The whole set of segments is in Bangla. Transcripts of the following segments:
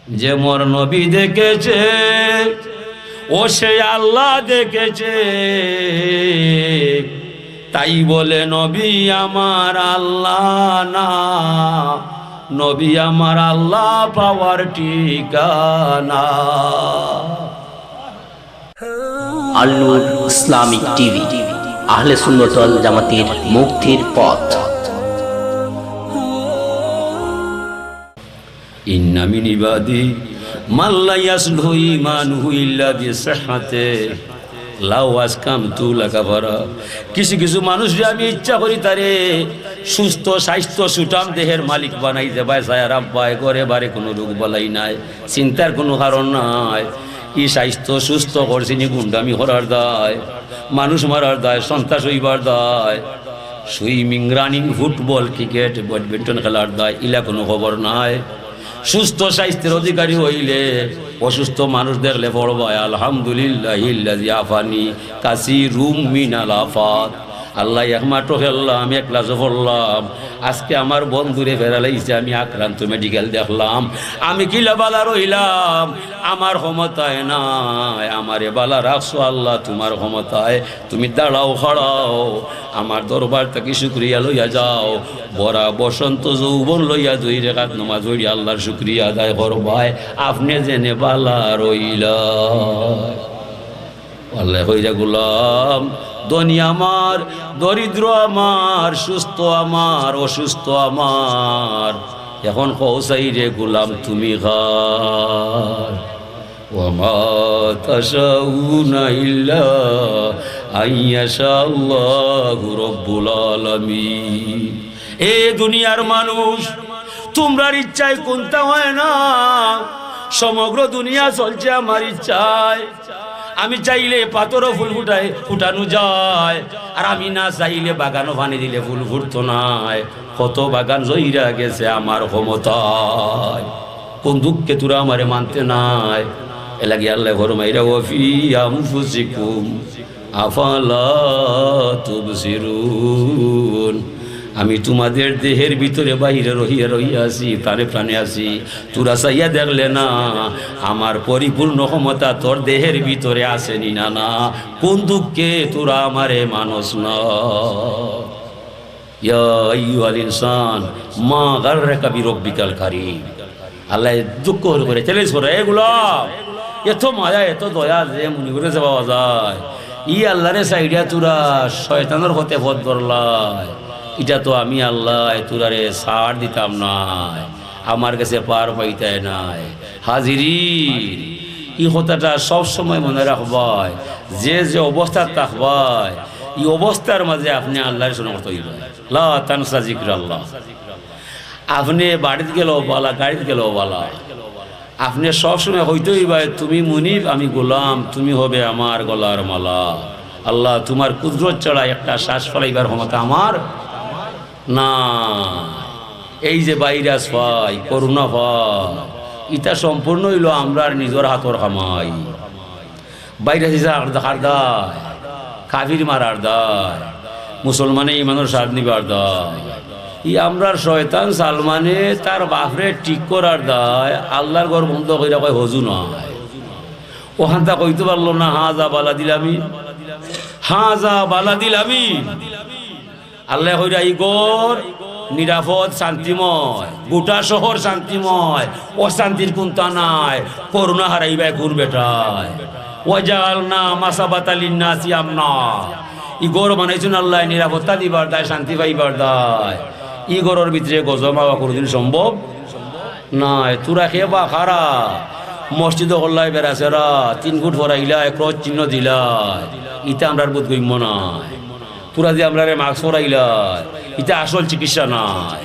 যে মোর নবী দেখেছে ও সে আল্লাহ দেখেছে, তাই বলে নবী আমার আল্লাহ না, নবী আমার আল্লাহ পাওয়ার ঠিকানা। আল নূর ইসলামিক টিভি, আহলে সুন্নাত ওয়াল জামাতের মুক্তির পথ। ইন্না মিন ইবাদি মাল্লা ইয়াসলু ঈমানুহু ইল্লা বিসিহহাতি লাউ আসকামতু লাকাফারা। কিছু কিছু মানুষ আমি ইচ্ছা করি তারে সুস্থ স্বাস্থ্য সুঠাম দেহের মালিক বানাইতে পায়, সায়ারাম পায়, ঘরে বারে কোনো রোগ বালাই নাই, চিন্তার কোনো কারণ নাই। ই স্বাস্থ্য সুস্থ করছি নি গুন্ডামি করার দায়, মানুষ মারার দায়, সন্ত্রাস হইবার দায়, swimming running football cricket badminton খেলার দায়, ইলা কোনো খবর নাই। সুস্থ স্বাস্থ্যের অধিকারী হইলে অসুস্থ মানুষ দেখলে পড়বায় আলহামদুলিল্লাহিল্লাযী আফানি কাসীরুম মিনাল আফাত। আল্লাহ একমাত্র খেললাম, এক ক্লাসে পড়লাম, আজকে আমার বন্ধুরে ফেরালাইছে, আমি আক্রান্ত মেডিকেল দেখলাম, আমি কিলা বালা রইলাম, আমার ক্ষমতায় নাই, আমারে বালা রাখছো আল্লাহ তোমার ক্ষমতায়, তুমি দাঁড়াও খাড়াও, আমার দরবার থেকে শুক্রিয়া লইয়া যাও, বরা বসন্ত যৌবন লইয়া 2 রাকাত নামাজ পড়ি আল্লাহর শুক্রিয়া আদায় করবাই, আপনি জেনে বালা রইলা। আল্লাহ হইরা গুলাম, ধনী আমার, দরিদ্র আমার, সুস্থ আমার, অসুস্থ আমার, এখন কৌসাই রে গুলাম তুমি খার। ওমা তাশাউনা ইল্লা আইয়াশাআল্লাহু রাব্বুল আলামিন। এ দুনিয়ার মানুষ, তোমরার ইচ্ছায় কোনটা হয় না, সমগ্র দুনিয়া চলছে আমার ইচ্ছায়। আমি চাইলে পাথরও ফুল ফুটানো যায়, আর আমি না চাইলে বাগানও পানি দিলে ফুল ফুটতো নাই। কত বাগান জইরা গেছে আমার ক্ষমতায়, কোন দুঃখে তোরা আমারে মানতে নাই। এলাকি আল্লাহ ফরমাইরা ওয়াফি আনফুসিকুম আফালা তুবসিরুন। আমি তোমাদের দেহের ভিতরে বাহিরে রহিয়া আছি, প্রাণে প্রাণে আছি, তোরা চাইয়া দেখলে না আমার পরিপূর্ণ ক্ষমতা তোর দেহের ভিতরে আসেনি না, না কোন দুঃখে তোরা আমারে মানুষ না। ইয়া আইয়ুহাল ইনসান মা গাররাকা বিরব্বিকাল কারীম। আল্লাহ দুঃখ করে চ্যালেঞ্জ করে, এগুলো এত মায়া এত দয়া যে মনে করে যাওয়া যায়, ই আল্লাহরে সাইডিয়া তোরা শয়তানের হতে পথ ধরলাই, এটা তো আমি আল্লাহ তোরারে ছাড় দিতাম নাই, আমার কাছে পার পাইতে নাই। হাজিরিন, এই কথাটা সবসময় মনে রাখবাই, যে যে অবস্থা থাকবাই, এই অবস্থার মাঝে আপনি আল্লাহর সঙ্গে কথা হইবেন, লা তানসা যিকরাল্লাহ। আপনি বাড়িতে গেলেও বলা, গাড়িতে গেলেও বলা, আপনি সবসময় হইতেই ভাই তুমি মুনিব, আমি গোলাম, তুমি হবে আমার গলার মালা। আল্লাহ তোমার কুদরত ছাড়া একটা শ্বাস ফলাইবার ক্ষমতা আমার না। এই যে ভাইরাস পাই, করোনা পাই, এটা সম্পূর্ণ হইল আমরা নিজের হাতর কামাই। ভাইরাস দেখার দায়, কাফির মারার দায়, মুসলমানে ইমানের স্বাদ নিবার দায়, ই আমরার শয়তান সালমানে তার বাপরে ঠিক করার দায়। আল্লাহর ঘর বন্ধ কইরা কয় হজু নয়, ওখানটা কইতে পারলো না হাজা বালা দিলামি, হাজা বালা দিলামি। আল্লাহ কইরা ই ঘর নিরাপদ শান্তিময়, গোটা শহর শান্তিময়, অশান্তির কোনটা নাই, করোনা হারাইবাই কোন বেটায়। ওয়াজালনা মাসাবাতাল লিন্নাসি আমনা, ই ঘর বানাইছেন আল্লাহ নিরাপত্তা দিবার দায়, শান্তি পাইবার দায়। ই ঘরের ভিতরে গজব হওয়া কোনোদিন সম্ভব নাই। তোরা খেবা খারা মসজিদ হল্লাই বেড়াছেরা 3 ফুট ফরাইলাই, ক্রস চিহ্ন দিলাই, ইটা আমরার বোধ গম্য নাই। তোরা যে আমরা মাস্ক ফরাইলাই, ইটা আসল চিকিৎসা নাই।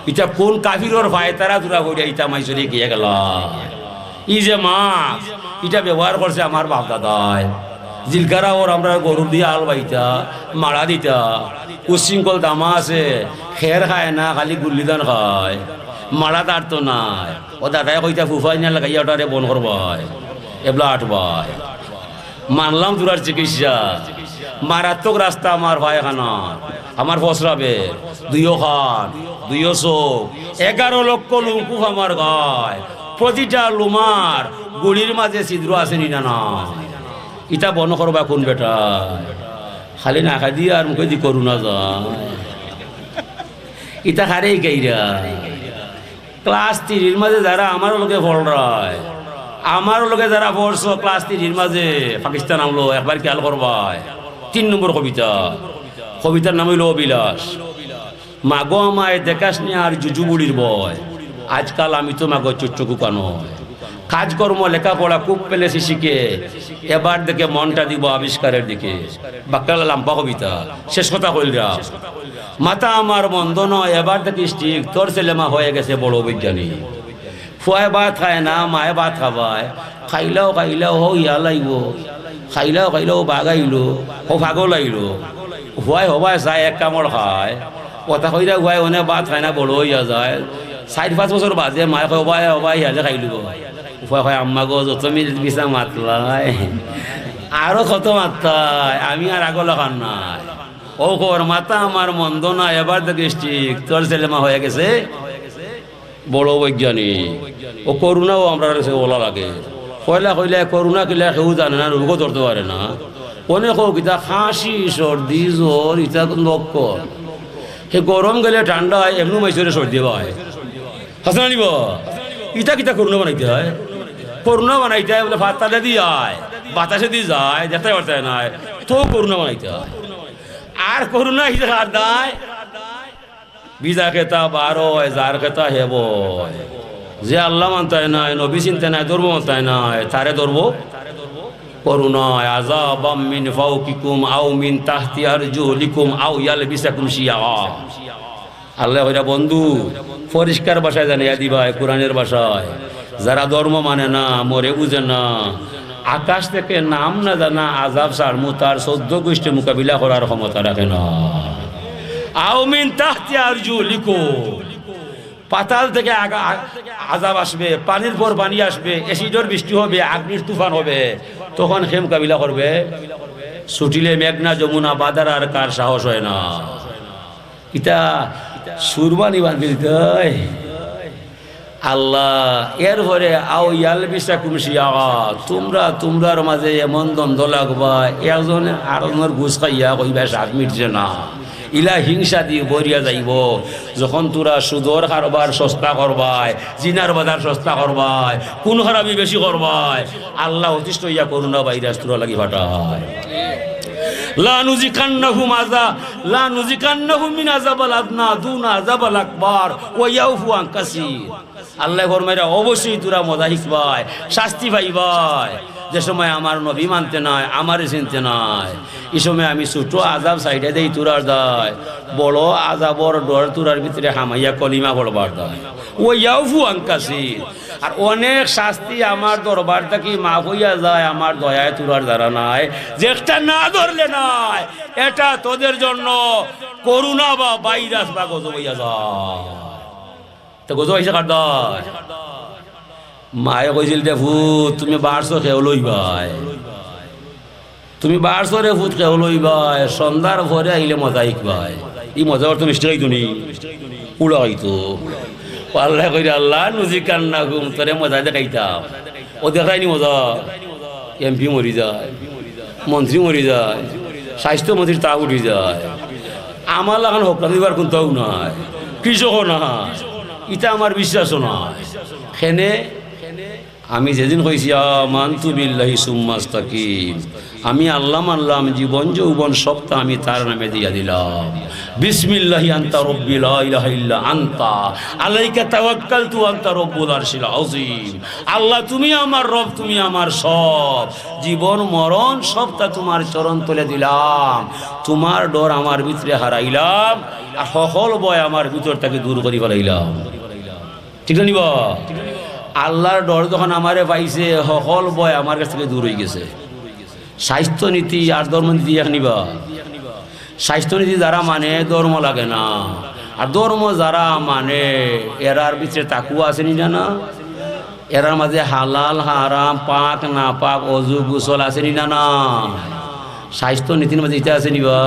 ইটা কোন কাফিরর ভাই তারা তোরা করিয়া ইটা মাইসরে গিয়ে গেল। ই যে মাস্ক ইটা ব্যবহার করছে আমার বাপ দাদায়, জিলকারা ওর আমরা গরুর দিয়ে আল বাইতা মারা দিতা, উশৃঙ্খল দামা আছে, খের খায় না, খালি গুল্লিদান খায়, মারা তার তো নাই। ও দাদাই কইতা ফুফাই না লাগাইয়া ওটারে বন করবাই, এবলা আটবাই। মানলাম তোরার চিকিৎসা, মারাত্মক রাস্তা আমার ভাইখানা, আমার ফসরাবে 2 খান 2 চোখ, 11 লক্ষ লুকুফ আমার গায়, প্রতিটা লোমার গুড়ির মাঝে ছিদ্র আছে নি না? ইটা বন করবা কোন বেটা? খালি না খাই দিয়ে আর মুখে দি করু না যায় ইটা খারেই গাইরা ক্লাস 3 মাঝে যারা আমার লোকে ফল রায়, আমার লোকে যারা পড়ছ ক্লাস 3 মাঝে পাকিস্তান আমলো একবার খেয়াল করবাই। 3 নম্বর কবিতা, কবিতার নাম হইল অবিলাস। মাগো আমায় দেখাস নি আর জুজু বুড়ির বয়, আজকাল আমি তো মাগো চুচ্চকু কানো। কাজকর্ম লেখাপড়া খুব পেলেছি শিখে, এবার দেখে মনটা দিব আবিষ্কারের দিকে। বাক্যাল লাম্পা কবিতা, শেষ কথা কইরা মাথা আমার মন্দ নয়, এবার দেখি ঠিক তোর ছেলেমা হয়ে গেছে বড় বৈজ্ঞানিক। ফুয়ায় ভাত খায় না, মায়ে ভাত খাবায়, খাইলাও খাইলাও হো ইয়া লাইব, খাইলাও খাইলাও বাগাইল হো ভাগো লাইল। হুয়াই হবায় চায় এক কামড় খায়, কথা কইরা হুয়াই অনেক ভাত খায় না, বড় হইয়া যায়। 4-5 বছর বাদে মায়ে কয় হবাই হবাই ইয়ালে খাইল। উপায় হয় আম্মা গো যত মিনিট বিছা মাতলাই আরো কত মাত্রায়, আমি আর আগো লাগান নাই। ও খবর মাতা আমার মন্দ না, এবার দেখিস ঠিক তোর ছেলেমা হয়ে গেছে বড় বৈজ্ঞানিক। ও করুণাও আমরা কাছে ওলা লাগে। কয়লা কইলে করুণা কিলা কেউ জানে না, রোগও ধরতে পারে না। অনেক কিতা খাসি সর্দি জ্বর ইটা লক্ষণ। সে গরম গেলে ঠান্ডা হয়, এমনি মাইসরে সর্দি হয়। হাসনা নিব ইটা কিতা করুণা বানাইতে হয়? করুণা বানাইতে হয় বলে ভাত তালে দিয়ে আয়, বাতাসে দিয়ে যায়, যেতে পারতে নাই তো করুণা বানাইতে হয়। আর করুণা হিসেবে আর দায় বিজা খেতা 12 যার খেতা হেব, যে আল্লাহ মানতায় নাই, নবী চিনতে নাই, ধর্ম মানতায় নাই, তারে ধরব করুণায়। আযাবাম মিন ফাওকিকুম আও মিন তাহতি আরজুলিকুম আও ইয়ালবিসাকুম শিয়া। আল্লাহ কইরা বন্ধু পরিষ্কার ভাষায় জানিয়ে দিবা, কোরআনের ভাষায়। যারা ধর্ম মানে না, মরে বুঝে না, আকাশ থেকে নাম না জানা আযাব সারমু, তার 14 গোষ্ঠী মোকাবিলা করার ক্ষমতা রাখে না। আও মিন তাহতি আরজুলিকুম, পাতাল থেকে আযাব আসবে, পানির পর পানি আসবে, এসিডর বৃষ্টি হবে, আগ্নির তুফান হবে, তখন সে মোকাবিলা করবে। ছুটিলে মেঘনা যমুনা বাদার আর কার সাহস হয় না। ইটা সুরবানি বান্ধি দিতে আল্লাহ। এরপরে আও ইয়ালবিসাকুম শিয়া, তোমরার মাঝে এমন দ্বন্দ্ব লাগবা, একজনে আরেকজনের ঘুষ খাইয়া কইবা স্বাদ মিটছে না, ইলা হিংসা দিয়ে বরিয়া যাইব। যখন তোরা সুদর কারবার সস্তা করবায়, জিনার বাজার সস্তা করবায়, কোন খারাপি বেশি করবায়, আল্লাহ অতিষ্ঠ ইয়া করুণা ভাইরাস তোরা লাগি ফাটায়। লা নুজিকান্নাহুম মিন আযাবিল আদনা দুনা আযাবিল আকবার ওয়া ইয়াউফু আন কাসীর। আল্লাহ ফরমাইরা অবশ্যই তোরা মজা শিখবাই, শাস্তি পাইবাই। যে সময় আমার নবী মানতে নাই, আমারে চিনতে নাই, এই সময় আমি ছোট আযাব সাইডে দেই তোরার দায়, বড় আযাবর ডর তোরার ভিতরে হামাইয়া কলিমা পড়বার দায়। ওয়া ইয়াউফু আন কাসীর, আর অনেক শাস্তি আমার দরবার থেকে মাফ হইয়া যায় আমার দয়ায় তোরার দ্বারা নাই। যেটা না ধরলে নাই, এটা তোদের জন্য করুণা বা ভাইরাস বা গজব হইয়া যায়। তো গজব হইছে কার দায়? মায়ে কইছিল দে ভূত তুমি বাড়ছো খেও লইবাই, তুমি বাড়ছো রে ভূত খেও লইবাই, সন্ধ্যার ভরে আইলে মজা শিখবাই। এই মজা তো মিষ্টি খাইতো নি, উড়া খাইতো। আল্লাহ কইরা আল্লাহ নুজিকান্নাহুম, তোরে মজা দেখাইতাম। ও দেখায়নি মজা, এমপি মরি যায়, মন্ত্রী মরি যায়, স্বাস্থ্যমন্ত্রীর তা উঠি যায়। আমার লাগান হকলা দিবার কোনটাও নাই, কৃষকও নাই, ইটা আমার বিশ্বাসও নাই। সেনে আমি যেদিন কইছি আমানতু বিল্লাহি সুম্মা ইস্তাকিম, আমি আল্লাহ মানলাম, জীবন যৌবন সবটা আমি তার নামে দিয়া দিলাম। বিসমিল্লাহি আনতা রব্বি লা ইলাহা ইল্লা আনতা আলাইকা তাওয়াক্কালতু আনতা রব্বুল আরশিল আযীম। আল্লাহ তুমি আমার রব, তুমি আমার সব, জীবন মরণ সবটা তোমার চরণ তলে দিলাম। তোমার ডর আমার ভিতরে হারাইলাম, আর সকল ভয় আমার ভিতর থেকে দূর করি ফেলাইলাম। ঠিক না নিবা? আল্লাহর ডর যখন আমারে পাইছে, সকল ভয় আমার কাছ থেকে দূর হয়ে গেছে। স্বাস্থ্য নীতি আর ধর্মনীতি এক নিবা। স্বাস্থ্যনীতি যারা মানে ধর্ম লাগে না, আর ধর্ম যারা মানে এরার ভিতরে তাকুয়া আছে নি না, এরার মাঝে হালাল হারাম পাক না পাক অজু গোসল আছে নি না। স্বাস্থ্য নীতির মাঝে ইটা আছে নিবা।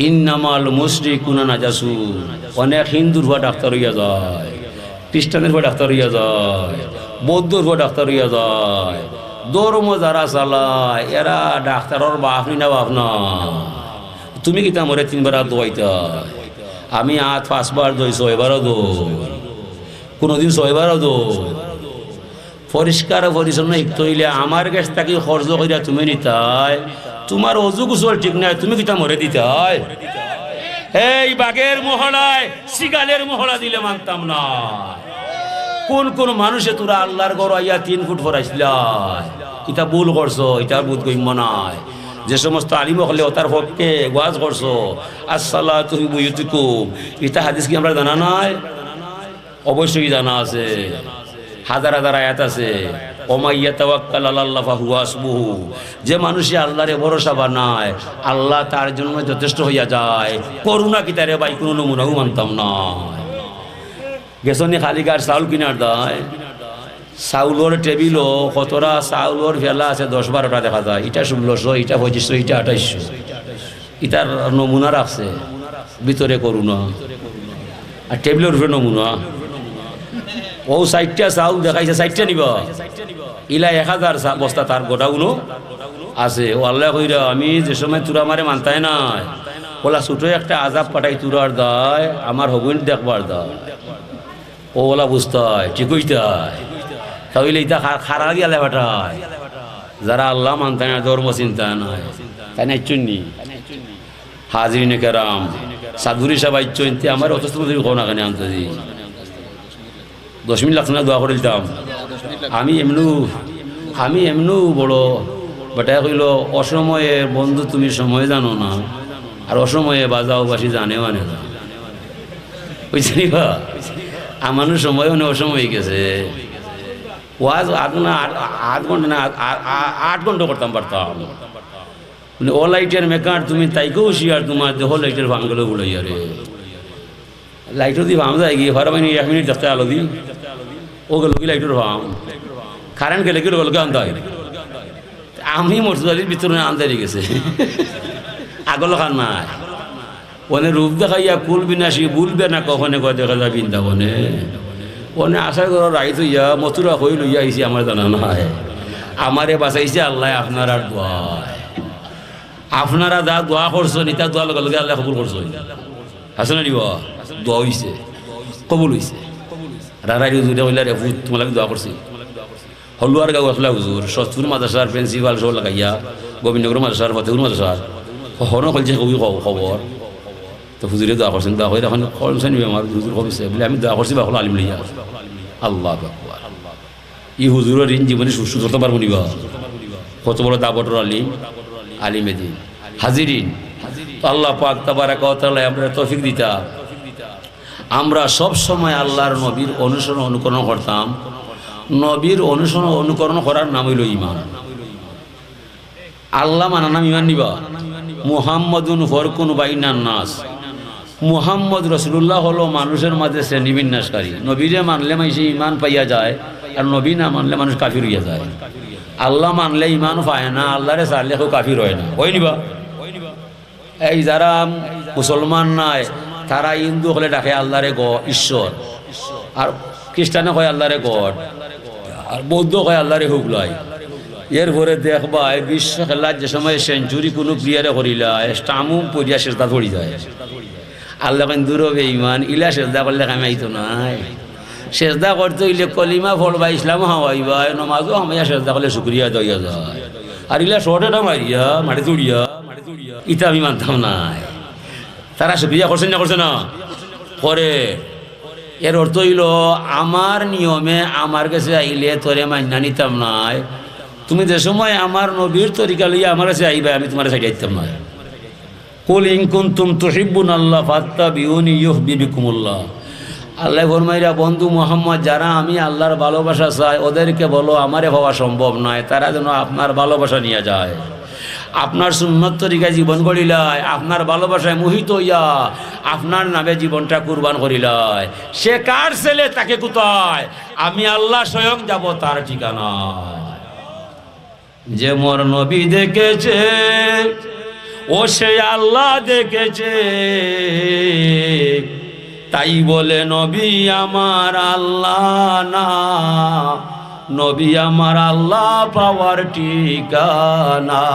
ইন্নামাল মুশরিকুনা নাজাসুন, অনেক হিন্দুর ভুয়া ডাক্তার হইয়া যায়, খ্রিস্টানের উপর ডাক্তার হইয়া যায়, বৌদ্ধর উপর ডাক্তার হইয়া যায়, ধর্ম যারা চালায় এরা ডাক্তারের বাপ না বাপ না। তুমি কি মরে 3 বার দোয়াইতা, আমি 5 বার দই 6 বারও দই, কোনোদিন 6 বারও দই। পরিষ্কার পরিচ্ছন্ন একটু হইলে আমার কাছ থেকে খরচ করিয়া তুমি নিতাই, তোমার অজু কুশল ঠিক নাই, তুমি কিতা মরে দিতাই। এই বাঘের মহড়ায় শিগালের মহড়া দিলে মানতাম না। কোন কোন মানুষে তোরা আল্লাহর ঘর আইয়া 3 ফুট ফরাইছিলাই, এটা ভুল করছো, এটা বোধ গম্য নাই। যে সমস্ত আলিম হলে তার পক্ষে ওয়াজ করছো, আসসালাতু বিয়ুতিকুম, এটা হাদিস কি আমরা জানা নাই? অবশ্যই জানা আছে, হাজার হাজার আয়াত আছে। ওমাইয়া তাওয়াক্কাল আলাল্লাহ ফাহুয়া হাসবুহু, যে মানুষে আল্লাহরে ভরসা বানায় আল্লাহ তার জন্য যথেষ্ট হইয়া যায়। করুণা কি তারে ভাই কোনো নমুনাও মানতাম না। গেছনি খালি গাছ চাউল কিনার দেয়, চাউলের টেবিলও কতটা চাউলের ভেলা আছে 10-12টা দেখা যায়। এটা 1600, এটা 2500, এটা 2800, এটার নমুনা রাখছে ভিতরে করুণা। আর টেবিলের উপরে নমুনা, ও 60টা চাউল দেখাইছে, 60টা নিবা, ইলা 1000 বস্তা তার গোটাগুলো আছে। ও আল্লাহ কইরা আমি যে সময় তুরা মারে মানতাই নাই, ওলা ছোটো একটা আজাব পাঠাই তুরার দায়, আমার হগুন দেখবার দায়। ও ওলা বুঝতাই ঠিক হইতাই, তাহলে ইটা খারা গিয়ালে পাঠায় যারা আল্লাহ মানতাই না, ধর্ম চিন্তা নাই, তাই না? ইচ্ছুন্নি হাজিরিনে কেরাম সাধুরি সাহেব ইচ্ছন্তি আমার অথচ কোন আগে আনতে দিই 10 মিনিট লাগছে না দোয়া করে দিতাম। আমি এমনু বড় বেটা কইল, অসময়ে বন্ধু তুমি সময় জানো না, আর অসময়ে বাজাও বাসি জানে মানে না, বুঝছি বা আমারও সময় মানে অসময় গেছে। ওয়াজ 8 ঘন্টা না 8 ঘন্টা করতাম পারতাম। ও লাইটের মেকার তুমি তাইকেও শিয়ার তোমার দেহ লাইটের ভাঙগুলো গুলোই আরে লাইটও দিয়ে ভাম যায় গিয়ে ভাড়া মানে 1 মিনিট দেখতে আলো দিই ও গেল কি লাইটের ভাম, কারেন্ট গেলে কি গেল আনতে হয়। আমি মসজিদের ভিতরে আনতে গেছে আগল খান নাই, ওনে রূপ দেখাইয়া কুল বিনাশী ভুলবে না কখনে কয় দেখা যায় বৃন্দাবনে। ওনে আশা করো রাইত হইয়া মথুরা হই লইয়া আইসি আমার জানা নাই, আমারে বাঁচাইছে আল্লাহ আপনার আর দোয়া। আপনারা যা দোয়া করছেন এটা দোয়া লগে লগে আল্লাহ কবুল করছেন, আছে না দিবা দোয়া হইছে কবুল হইছে। রারাই হুজুরে হইলা রে ভূত তোমাকে দোয়া করছি। হলুয়ার গাঁও আসলা হুজুর সস্তুর মাদ্রাসার প্রিন্সিপাল সহ লাগাইয়া গোবিন্দনগর মাদ্রাসার ফতেহুর মাদ্রাসার হন কলছে কবি খবর তো হুজুরে দোয়া করছেন। দোয়া করে এখন কলছে নিবে আমার হুজুর কবিছে বলে আমি দোয়া করছি বা হলো আলিম লইয়া। আল্লাহ আকবার, ই হুজুরের ঋণ জীবনে সুস্থ করতে পারবো নিবা। কত বড় দাবটর আলিম, আলিমে দিন হাজিরিন। আল্লাহ পাক তাবারাক ওয়া তাআলা আমরা তৌফিক দিতা, আমরা সব সময় আল্লাহর নবীর অনুসরণ অনুকরণ করতাম। নবীর অনুসরণ অনুকরণ করার নাম হইল ঈমান। আল্লাহ মানা নাম ঈমান নিবা। মুহাম্মাদুন ফরকুন বাইনান নাস, মুহাম্মদ রাসূলুল্লাহ হলো মানুষের মাঝে শ্রেণী বিন্যাসকারী। নবীরে মানলে মানুষে ঈমান পাইয়া যায়, আর নবী না মানলে মানুষ কাফির হইয়া যায়। আল্লাহ মানলে ঈমান পায় না, আল্লাহরে ছাড়লে কেউ কাফির হয় না, হয় নিবা। এই যারা মুসলমান নাই তারা হিন্দু হলে ডাকে আল্লাহরে ঈশ্বর, আর খ্রিস্টানে কয় আল্লাহরে গড, আর বৌদ্ধ কয় আল্লাহরে হুগলাই। এরপরে দেখবা বিশ্ব খেলার যে সময় সেঞ্চুরি কোনো প্লেয়ারে করিলা স্টামু পড়িয়া সেজদা পড়ি যায়। আল্লাহ কেন দূর হবে ইমান ইলা সেজদা করলে কামে আইতো নাই। সেজদা করতে হইলে কলিমা ফলবা ইসলাম হাওয়াইবা নমাজও হামাইয়া সেজদা করলে শুক্রিয়া দইয়া যায়। আর ইলা শর্টেটা মারিয়া মাটি তুড়িয়া ইটা আমি মানতাম নাই। তারা শুক্রিয়া করছে না করছে না করে। এর অর্থ হইল আমার নিয়মে আমার কাছে আইলে তোরে মান্না নিতাম নাই। তুমি যে সময় আমার নবীর তরিকা লইয়া আমার কাছে আইবা আমি তোমার সাইডে আইতাম না। কুল ইন কুনতুম তুহিব্বুনাল্লাহ ফাত্তাবিউনি ইউহিব্বুকুমুল্লাহ। আল্লাহ ফরমাইরা বন্ধু মুহাম্মদ যারা আমি আল্লাহর ভালোবাসা চাই ওদেরকে বলো আমারে পাওয়া সম্ভব নয়, তারা যেন আপনার ভালোবাসা নিয়ে যায়। আপনার সুন্নত তরিকায় জীবন করিলায়, আপনার ভালোবাসায় মোহিত হইয়া আপনার নামে জীবনটা কুরবান করিলায়। সে কার ছেলে তাকে কোথায়, আমি আল্লাহ স্বয়ং যাব তার ঠিকানা। যে মোর নবী দেখেছে ও সে আল্লাহ দেখেছে, তাই বলে নবী আমার আল্লাহ না, নবী আমার আল্লাহ পাওয়ার ঠিকানা।